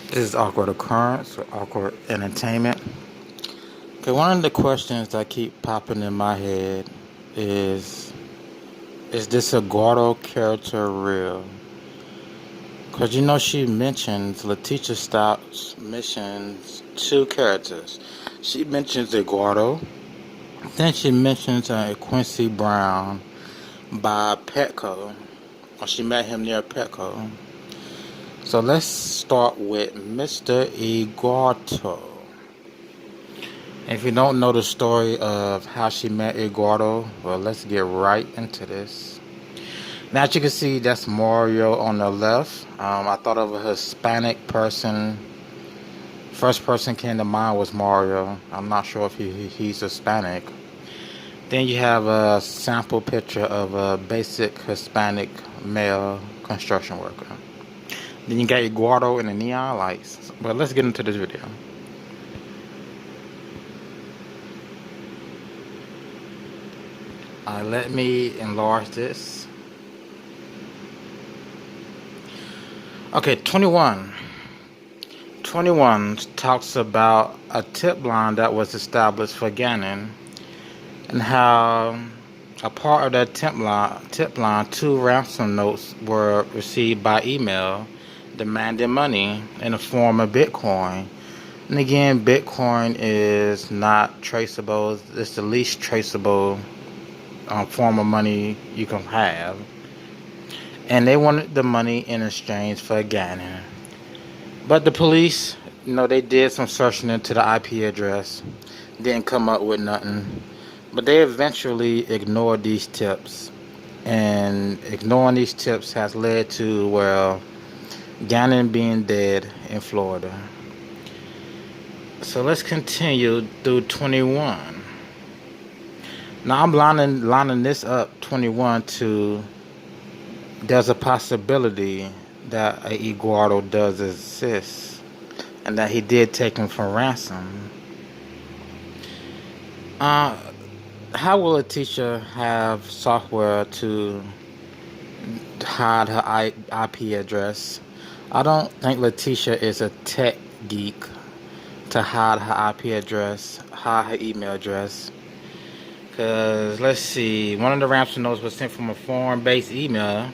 This is awkward occurrence or awkward entertainment. Okay, one of the questions that keep popping in my head is this Eguardo character real? Because she mentions Letecia Stauch mentions two characters. She mentions Eguardo, then she mentions Quincy Brown by Petco, or she met him near Petco. So let's start with Mr. Eguardo. If you don't know the story of how she met Eguardo, well, let's get right into this. Now, as you can see, that's Mario on the left. I thought of a Hispanic person. First person came to mind was Mario. I'm not sure if he's Hispanic. Then you have a sample picture of a basic Hispanic male construction worker. Then you got Eguardo and the neon lights. But let's get into this video. Let me enlarge this. Okay, 21. 21 talks about a tip line that was established for Gannon and how a part of that tip line, 2 ransom notes were received by email demanding money in the form of Bitcoin. And again, Bitcoin is not traceable. It's the least traceable form of money you can have. And they wanted the money in exchange for Gannon. But the police, they did some searching into the IP address. Didn't come up with nothing. But they eventually ignored these tips. And ignoring these tips has led to, Gannon being dead in Florida. So let's continue through 21. Now I'm lining this up, 21, to there's a possibility that Eguardo does exist and that he did take him for ransom. How will Letecia have software to hide her IP address? I don't think Letecia is a tech geek to hide her IP address, hide her email address. Because, let's see, one of the ransom notes was sent from a foreign-based email.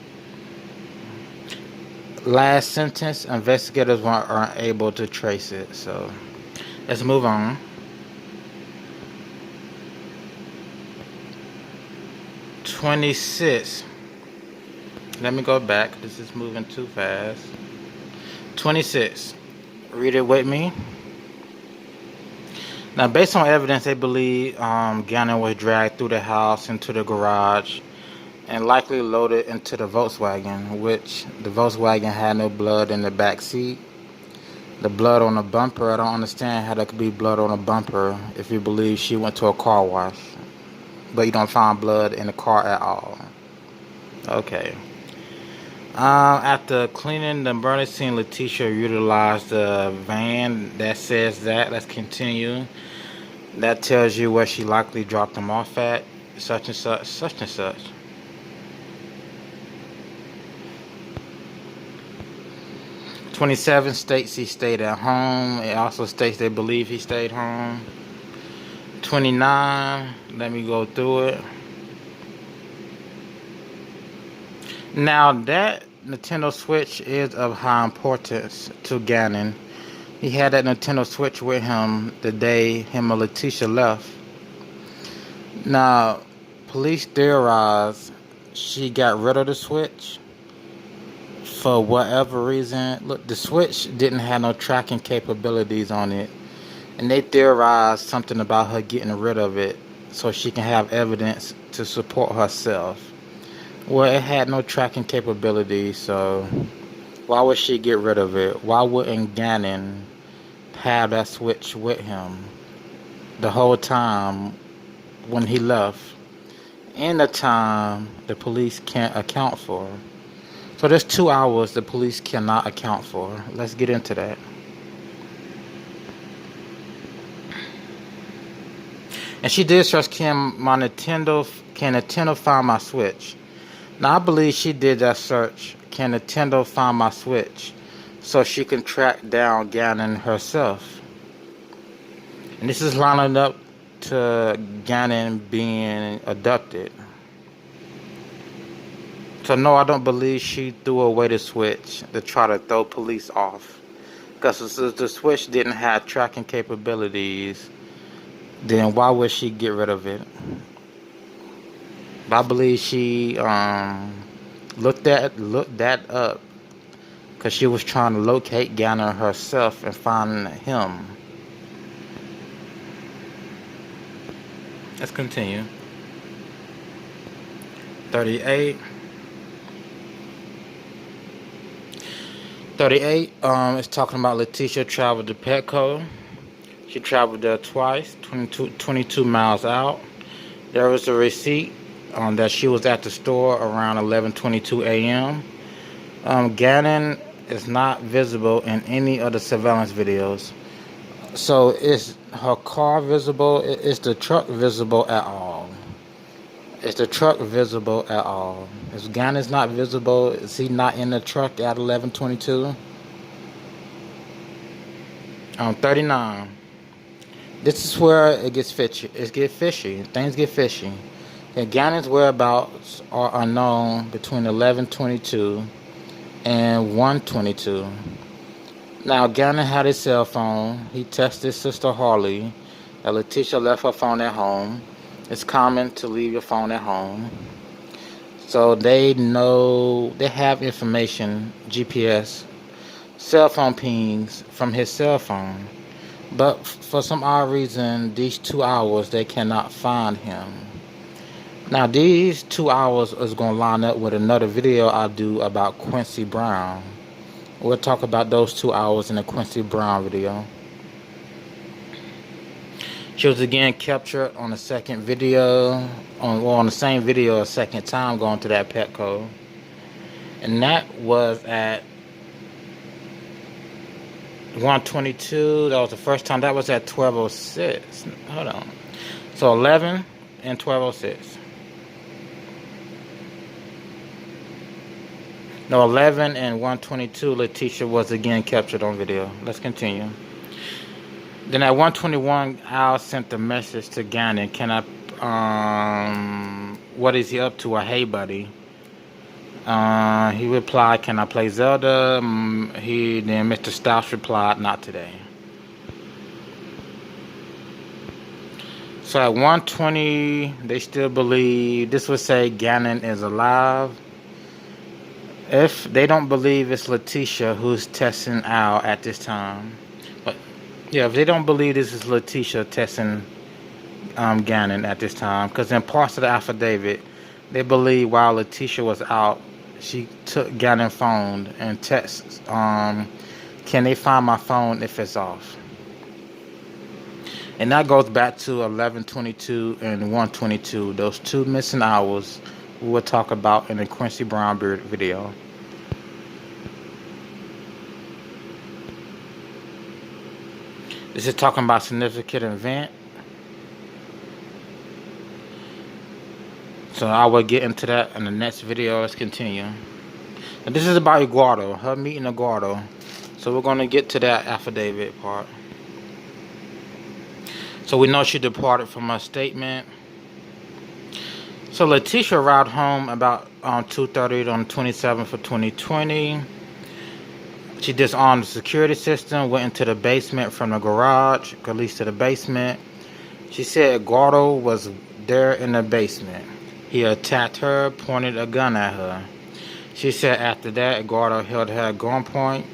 Last sentence, investigators weren't able to trace it. So, let's move on. 26. Let me go back. This is moving too fast. 26. Read it with me. Now, based on evidence, they believe Gannon was dragged through the house into the garage and likely loaded into the Volkswagen, which the Volkswagen had no blood in the back seat. The blood on the bumper, I don't understand how there could be blood on a bumper if you believe she went to a car wash, but you don't find blood in the car at all. Okay. After cleaning the burning scene, Letecia utilized the van that says that. Let's continue. That tells you where she likely dropped them off at, such and such, such and such. "27 states he stayed at home." It also states they believe he stayed home. 29, let me go through it. Now, that Nintendo Switch is of high importance to Gannon. He had that Nintendo Switch with him the day him and Letecia left. Now, police theorize she got rid of the Switch for whatever reason. Look, the Switch didn't have no tracking capabilities on it, and they theorized something about her getting rid of it so she can have evidence to support herself. Well, it had no tracking capabilities, so why would she get rid of it? Why wouldn't Gannon have that Switch with him the whole time when he left, and the time the police can't account for? So there's 2 hours the police cannot account for. Let's get into that. And she did search, can Nintendo find my Switch? Now I believe she did that search, can Nintendo find my Switch? so she can track down Gannon herself. And this is lining up to Gannon being abducted. So no, I don't believe she threw away the switch to try to throw police off. Because the switch didn't have tracking capabilities, then why would she get rid of it? But I believe she looked that up because she was trying to locate Gannon herself and find him. Let's continue. 38 is talking about Letecia traveled to Petco. She traveled there twice, 22 miles out. There was a receipt that she was at the store around 11:22 a.m. Gannon is not visible in any of the surveillance videos. So is her car visible? Is the truck visible at all? Is the truck visible at all? Is Gannon's not visible? Is he not in the truck at 11:22? 39. This is where it gets fishy. Things get fishy. And Gannon's whereabouts are unknown between 11:22 and 1:22. Now, Gannon had his cell phone. He texted his sister Harley that Letecia left her phone at home. It's common to leave your phone at home. So they know, they have information, GPS, cell phone pings from his cell phone. But for some odd reason, these 2 hours, they cannot find him. Now, these 2 hours is going to line up with another video I do about Quincy Brown. We'll talk about those 2 hours in the Quincy Brown video. She was again captured on the second video, on the same video a second time going to that Petco. And that was at 1:22. That was the first time. That was at 12:06. Hold on. So 11 and 12:06. No, 11 and 1:22, Letecia was again captured on video. Let's continue. Then at 1:21, Al sent a message to Gannon. Can I, what is he up to? Hey, buddy. He replied, can I play Zelda? Then Mr. Stauch replied, not today. So at 1:20, they still believe, this would say Gannon is alive. If they don't believe it's Letecia who's testing Al at this time. But yeah, if they don't believe this is Letecia testing Gannon at this time, because in parts of the affidavit, they believe while Letecia was out, she took Gannon's phone and texts, can they find my phone if it's off? And that goes back to 11:22 and 1:22, those 2 missing hours we will talk about in the Quincy Brown video. This is talking about significant event. So I will get into that in the next video. Let's continue. And this is about Eguardo, her meeting Eguardo. So we're going to get to that affidavit part. So we know she departed from her statement. So Letecia arrived home about 2:30 on the 27th of 2020. She disarmed the security system, went into the basement from the garage, released to the basement. She said Eguardo was there in the basement. He attacked her, pointed a gun at her. She said after that, Eguardo held her at gunpoint.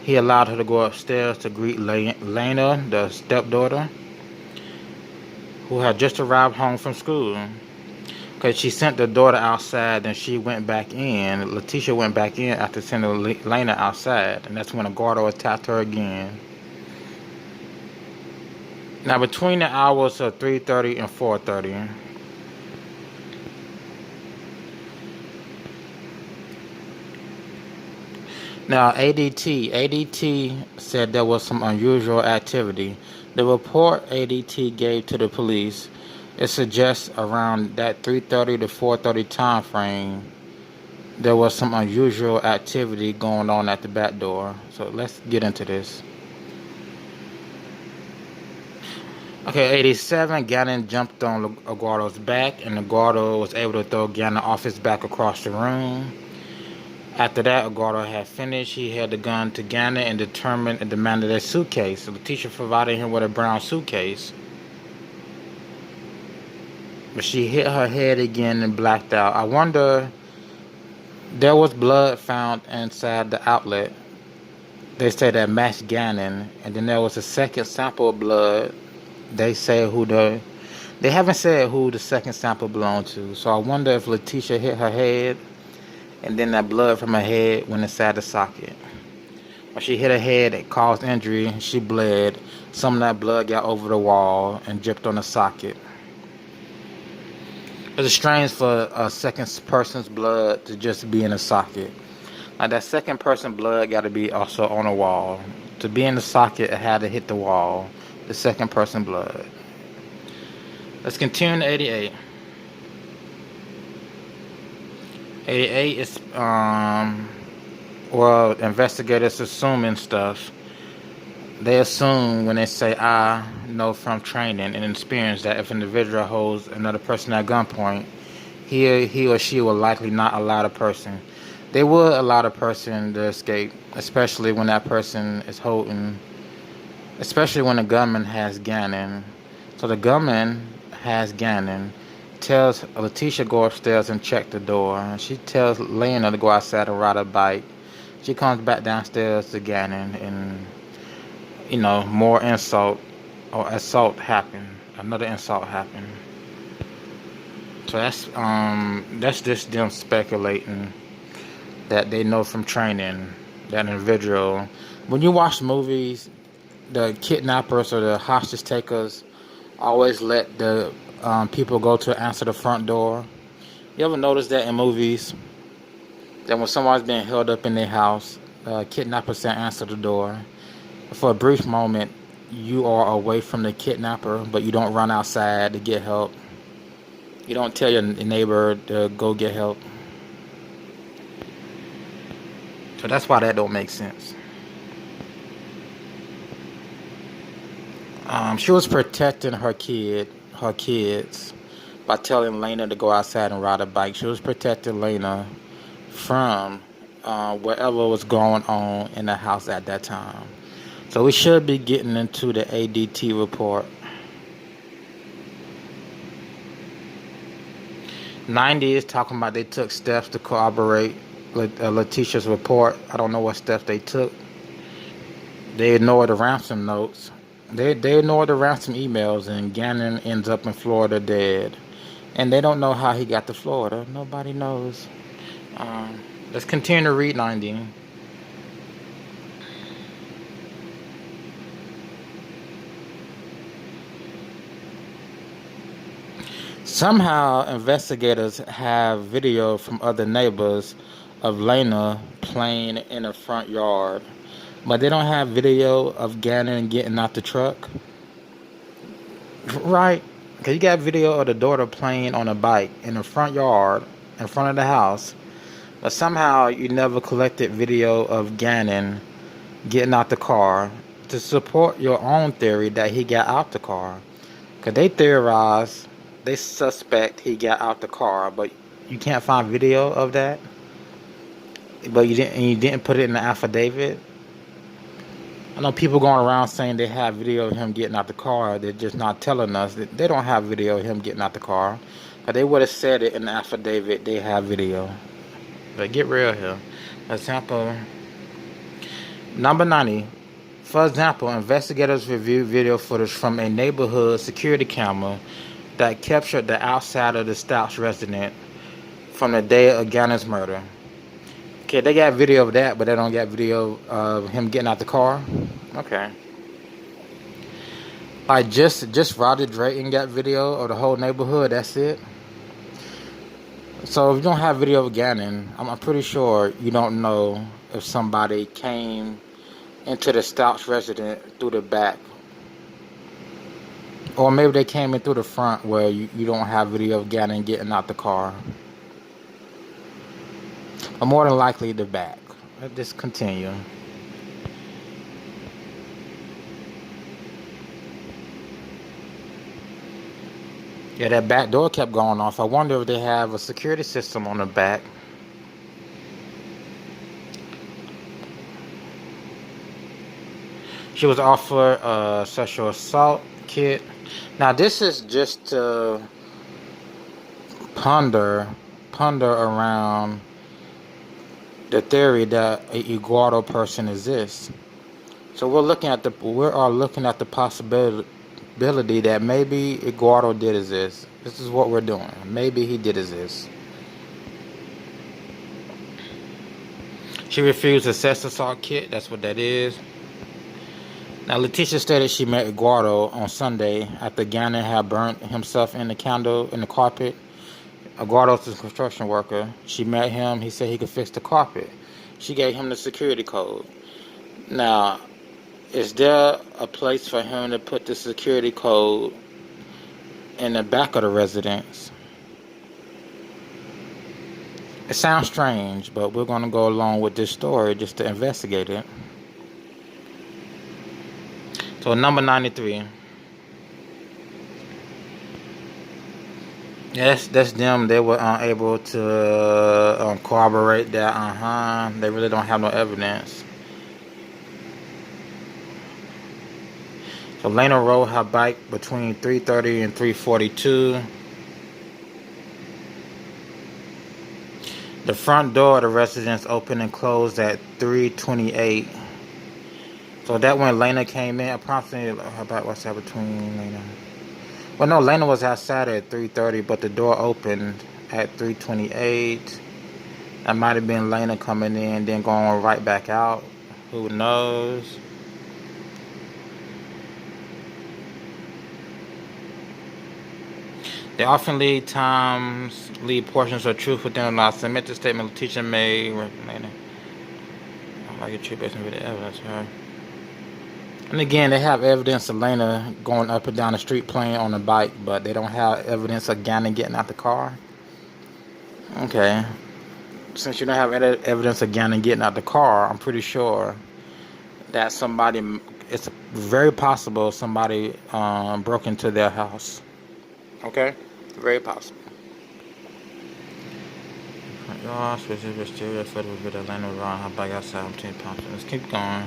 He allowed her to go upstairs to greet Lena, the stepdaughter, who had just arrived home from school. Because she sent the daughter outside, and she went back in. Letecia went back in after sending Lena outside, and that's when Eguardo attacked her again. Now, between the hours of 3:30 and 4:30, now ADT said there was some unusual activity. The report ADT gave to the police, it suggests around that 3:30 to 4:30 time frame, there was some unusual activity going on at the back door. So let's get into this. Okay, 87, Gannon jumped on Eguardo's back, and Eguardo was able to throw Gannon off his back across the room. After that, Eguardo had finished. He held the gun to Gannon and determined and demanded a suitcase. So Letecia provided him with a brown suitcase. But she hit her head again and blacked out. I wonder, there was blood found inside the outlet. They say that matched Gannon. And then there was a second sample of blood. They haven't said who the second sample belonged to. So I wonder if Letecia hit her head and then that blood from her head went inside the socket. When she hit her head, it caused injury. She bled. Some of that blood got over the wall and dripped on the socket. It's strange for a second person's blood to just be in a socket. Like that second person blood got to be also on a wall. To be in the socket, it had to hit the wall. The second person blood. Let's continue to 88. 88 is, well, investigators assuming stuff. They assume when they say, I know from training and experience that if an individual holds another person at gunpoint, he or she will likely not allow the person. They will allow the person to escape, especially when that person is holding, especially when the gunman has Gannon. So the gunman has Gannon, tells Letecia go upstairs and check the door. She tells Lena to go outside and ride a bike. She comes back downstairs to Gannon, and more insult or assault happened. Another insult happened. So that's just them speculating that they know from training that individual. When you watch movies, the kidnappers or the hostage takers always let the people go to answer the front door. You ever notice that in movies? That when somebody's being held up in their house, kidnappers say answer the door. For a brief moment, you are away from the kidnapper, but you don't run outside to get help. You don't tell your neighbor to go get help. So that's why that don't make sense. She was protecting her kids, by telling Lena to go outside and ride a bike. She was protecting Lena from whatever was going on in the house at that time. So we should be getting into the ADT report. 90 is talking about they took steps to corroborate Letecia's report. I don't know what steps they took. They ignored the ransom notes. They ignored the ransom emails, and Gannon ends up in Florida dead. And they don't know how he got to Florida. Nobody knows. Let's continue to read 90. Somehow, investigators have video from other neighbors of Lena playing in the front yard. But they don't have video of Gannon getting out the truck. Right? Because you got video of the daughter playing on a bike in the front yard, in front of the house. But somehow you never collected video of Gannon getting out the car to support your own theory that he got out the car. Because they theorize, they suspect he got out the car, but you can't find video of that. But you didn't put it in the affidavit. I know people going around saying they have video of him getting out the car. They're just not telling us that they don't have video of him getting out the car. But they would have said it in the affidavit. They have video. But get real here. Example number 90. For example, investigators reviewed video footage from a neighborhood security camera that captured the outside of the Stauch residence from the day of Gannon's murder. Okay, they got video of that, but they don't got video of him getting out the car. Okay. Like just Roger Drayton got video of the whole neighborhood. That's it. So if you don't have video of Gannon, I'm pretty sure you don't know if somebody came into the Stauch residence through the back, or maybe they came in through the front where you don't have video of Gannon getting out the car. Or more than likely the back. Let's just continue. Yeah, that back door kept going off. I wonder if they have a security system on the back. She was offered a sexual assault kit. Now this is just to ponder around the theory that a Eguardo person exists. So we are looking at the possibility that maybe Eguardo did exist. This is what we're doing. Maybe he did exist. She refused a sex assault kit. That's what that is. Now, Letecia stated she met Eguardo on Sunday after Gannon had burnt himself in the candle in the carpet. Eguardo's a construction worker. She met him. He said he could fix the carpet. She gave him the security code. Now, is there a place for him to put the security code in the back of the residence? It sounds strange, but we're going to go along with this story just to investigate it. So number 93. Yes, that's them. They were unable to corroborate that. They really don't have no evidence. So Lena rode her bike between 3:30 and 3:42. The front door of the residence opened and closed at 3:28. So that when Lena came in, approximately about what's that between Lena? Well, no, Lena was outside at 3:30, but the door opened at 3:28. That might have been Lena coming in, then going right back out. Who knows? They often leave portions of truth within the law. Submit the statement Letecia made. Lena, like a true based on video evidence, right? And again, they have evidence of Lena going up and down the street playing on a bike, but they don't have evidence of Gannon getting out the car. Okay. Since you don't have evidence of Gannon getting out the car, I'm pretty sure that it's very possible somebody broke into their house. Okay? Very possible. Y'all, specific stereo photo of Atlanta around her bike outside 10 pounds. Let's keep going.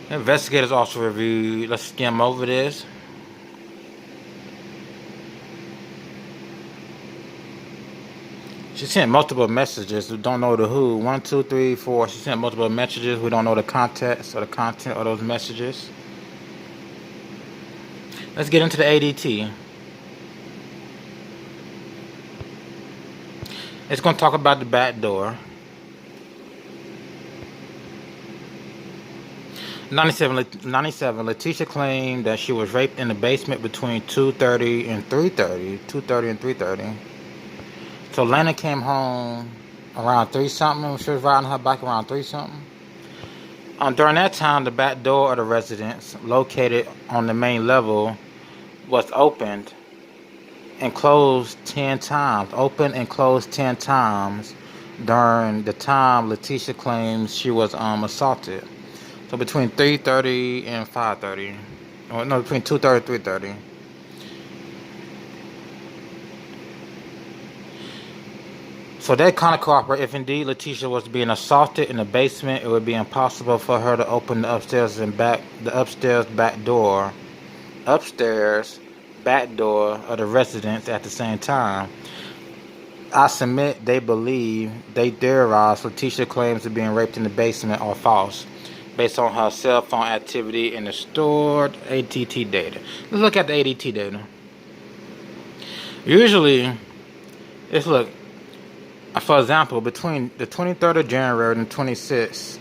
Investigators also reviewed. Let's skim over this. She sent multiple messages. We don't know the who. 1, 2, 3, 4. She sent multiple messages. We don't know the context or the content of those messages. Let's get into the ADT. It's going to talk about the back door. 97, Letecia claimed that she was raped in the basement between 2:30 and 3:30. 2:30 and 3:30. So Lena came home around 3-something. She was riding her bike around 3-something. During that time, the back door of the residence, located on the main level, was opened and closed 10 times. Opened and closed 10 times during the time Letecia claims she was assaulted. So between 3:30 and 5:30. Or no, between 2:30 and 3:30. So that kind of cooperates. If indeed Letecia was being assaulted in the basement, it would be impossible for her to open the upstairs back door of the residence at the same time. I submit they theorize Letecia claims of being raped in the basement are false, based on her cell phone activity and the stored ADT data. Let's look at the ADT data. Usually, for example, between the 23rd of January and the 26th,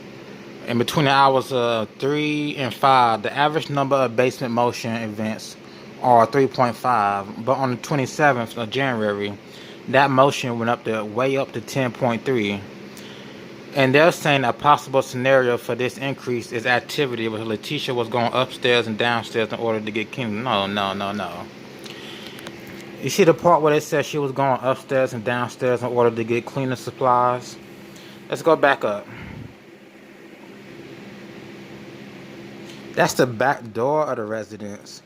and between the hours of 3 and 5, the average number of basement motion events are 3.5. But on the 27th of January, that motion went way up to 10.3. And they're saying a possible scenario for this increase is activity where Letecia was going upstairs and downstairs in order to get kidnapped. No. You see the part where it says she was going upstairs and downstairs in order to get cleaning supplies? Let's go back up. That's the back door of the residence.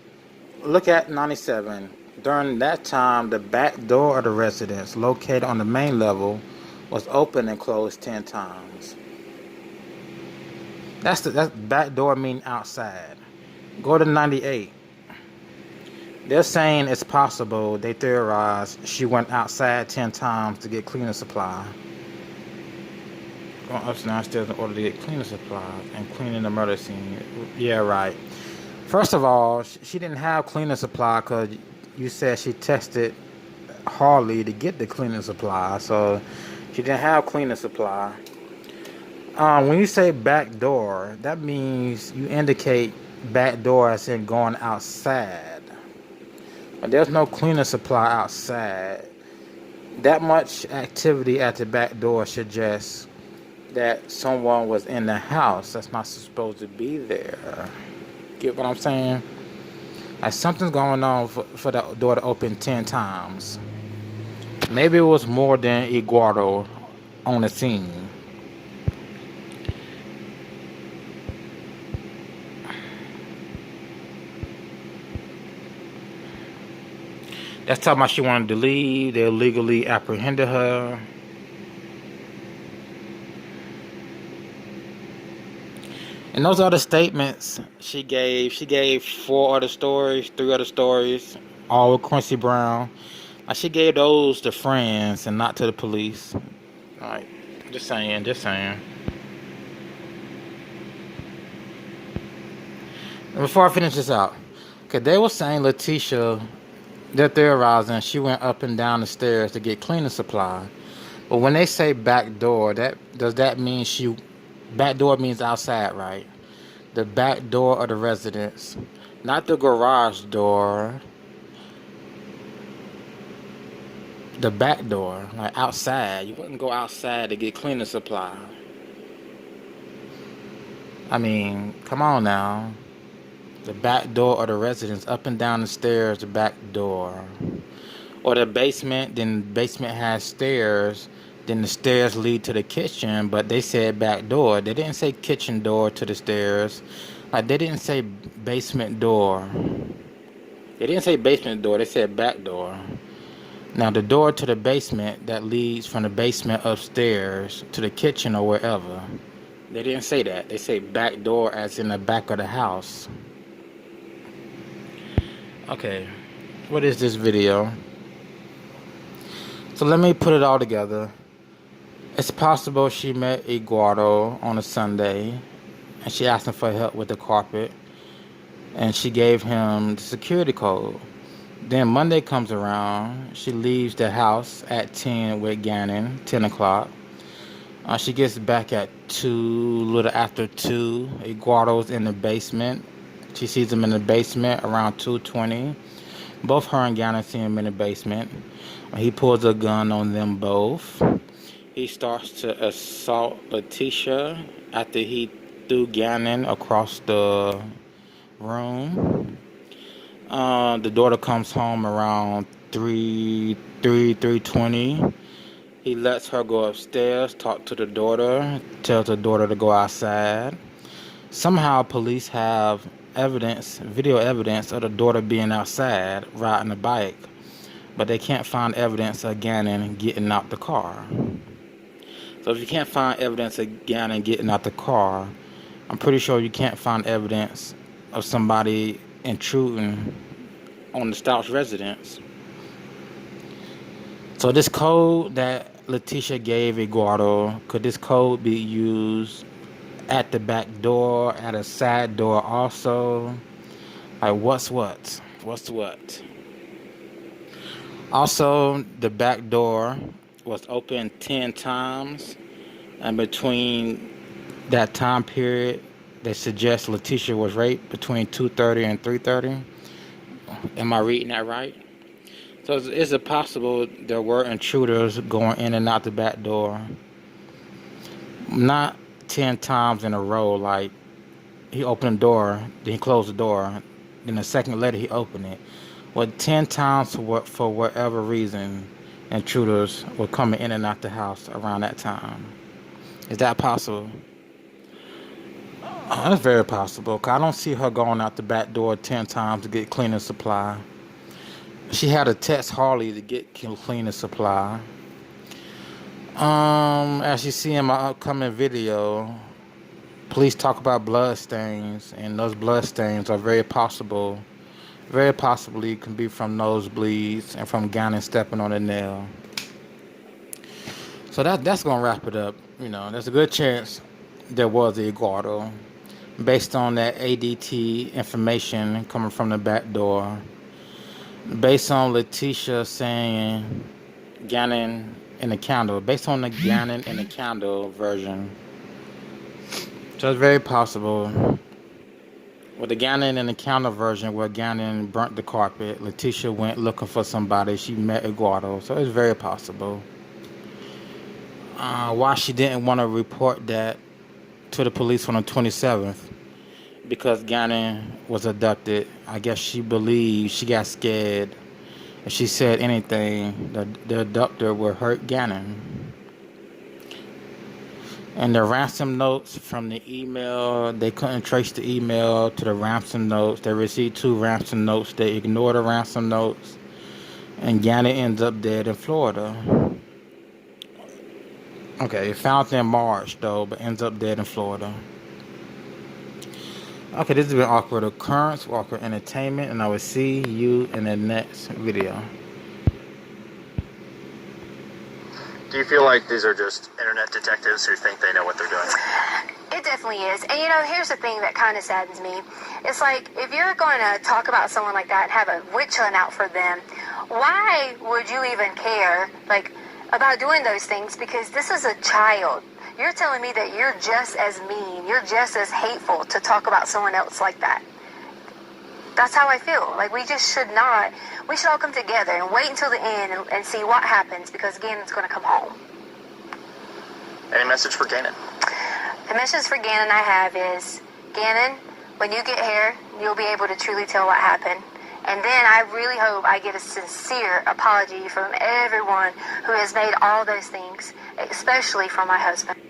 Look at 97. During that time, the back door of the residence, located on the main level, was open and closed 10 times. That's back door meaning outside. Go to 98. They're saying it's possible, they theorize, she went outside 10 times to get cleaning supply. Going up and downstairs in order to get cleaning supplies and cleaning the murder scene. Yeah, right. First of all, she didn't have cleaning supply because you said she tested Harley to get the cleaning supply. So she didn't have cleaning supply. When you say back door, that means you indicate back door as in going outside. But there's no cleaning supply outside. That much activity at the back door suggests that someone was in the house that's not supposed to be there. Get what I'm saying? Like something's going on for that door to open 10 times. Maybe it was more than Eguardo on the scene. That's talking about she wanted to leave. They illegally apprehended her. And those are the statements she gave. She gave 4 other stories, 3 other stories, all with Quincy Brown. She gave those to friends and not to the police. Alright, just saying. Before I finish this out, okay, they were saying Letecia, they're theorizing she went up and down the stairs to get cleaning supply. But when they say back door, does that mean she... Back door means outside, right? The back door of the residence. Not the garage door. The back door, like outside. You wouldn't go outside to get cleaning supply. I mean, come on now. The back door of the residence, up and down the stairs, the back door. Or the basement, then the basement has stairs. Then the stairs lead to the kitchen, but they said back door. They didn't say kitchen door to the stairs. Like, they didn't say basement door. They didn't say basement door, they said back door. Now, the door to the basement that leads from the basement upstairs to the kitchen or wherever, they didn't say that. They say back door as in the back of the house. Okay, what is this video? So let me put it all together. It's possible she met Eguardo on a Sunday and she asked him for help with the carpet and she gave him the security code. Then Monday comes around, she leaves the house at 10 with Gannon, 10 o'clock. She gets back at 2, a little after 2. Eguardo's in the basement. She sees him in the basement around 2:20. Both her and Gannon see him in the basement. He pulls a gun on them both. He starts to assault Letecia after he threw Gannon across the room. The daughter comes home around 3:20. He lets her go upstairs, talk to the daughter, tells the daughter to go outside. Somehow police have video evidence of the daughter being outside riding a bike, but they can't find evidence of Gannon getting out the car. So if you can't find evidence of Gannon getting out the car, I'm pretty sure you can't find evidence of somebody intruding on the Stauch residence. So this code that Letecia gave Eguardo, could this code be used at the back door, at a side door also? Like, what's what? Also, the back door was open 10 times, and between that time period, they suggest Letecia was raped between 2:30 and 3:30. Am I reading that right? So is it possible there were intruders going in and out the back door? Not 10 times in a row, like he opened the door, then he closed the door, then a second later he opened it. Well, 10 times for whatever reason, intruders were coming in and out the house around that time. Is that possible? That's very possible. 'Cause I don't see her going out the back door 10 times to get cleaning supply. She had to text Harley to get cleaning supply. As you see in my upcoming video, police talk about blood stains, and those blood stains are very possibly can be from nosebleeds and from Gannon stepping on a nail. So that's gonna wrap it up. There's a good chance there was a Eguardo, based on that ADT information coming from the back door, based on Letecia saying Gannon in the candle, based on the Gannon in the candle version. So it's very possible. With the Gannon in the candle version, where Gannon burnt the carpet, Letecia went looking for somebody. She met Eguardo, so it's very possible. Why she didn't want to report that to the police on the 27th, because Gannon was abducted. I guess she believed, she got scared. If she said anything, the abductor would hurt Gannon. And the ransom notes from the email, they couldn't trace the email to the ransom notes. They received 2 ransom notes. They ignored the ransom notes. And Gannon ends up dead in Florida. Okay, found in March though, but ends up dead in Florida. Okay, this has been Awkward Occurrence, Awkward Entertainment, and I will see you in the next video. Do you feel like these are just internet detectives who think they know what they're doing? It definitely is. And here's the thing that kind of saddens me. It's like, if you're going to talk about someone like that and have a witch hunt out for them, why would you even care, about doing those things? Because this is a child. You're telling me that you're just as mean, you're just as hateful to talk about someone else like that. That's how I feel. We just should not. We should all come together and wait until the end and see what happens, because Gannon's going to come home. Any message for Gannon? The message for Gannon I have is, Gannon, when you get here, you'll be able to truly tell what happened. And then I really hope I get a sincere apology from everyone who has made all those things, especially from my husband.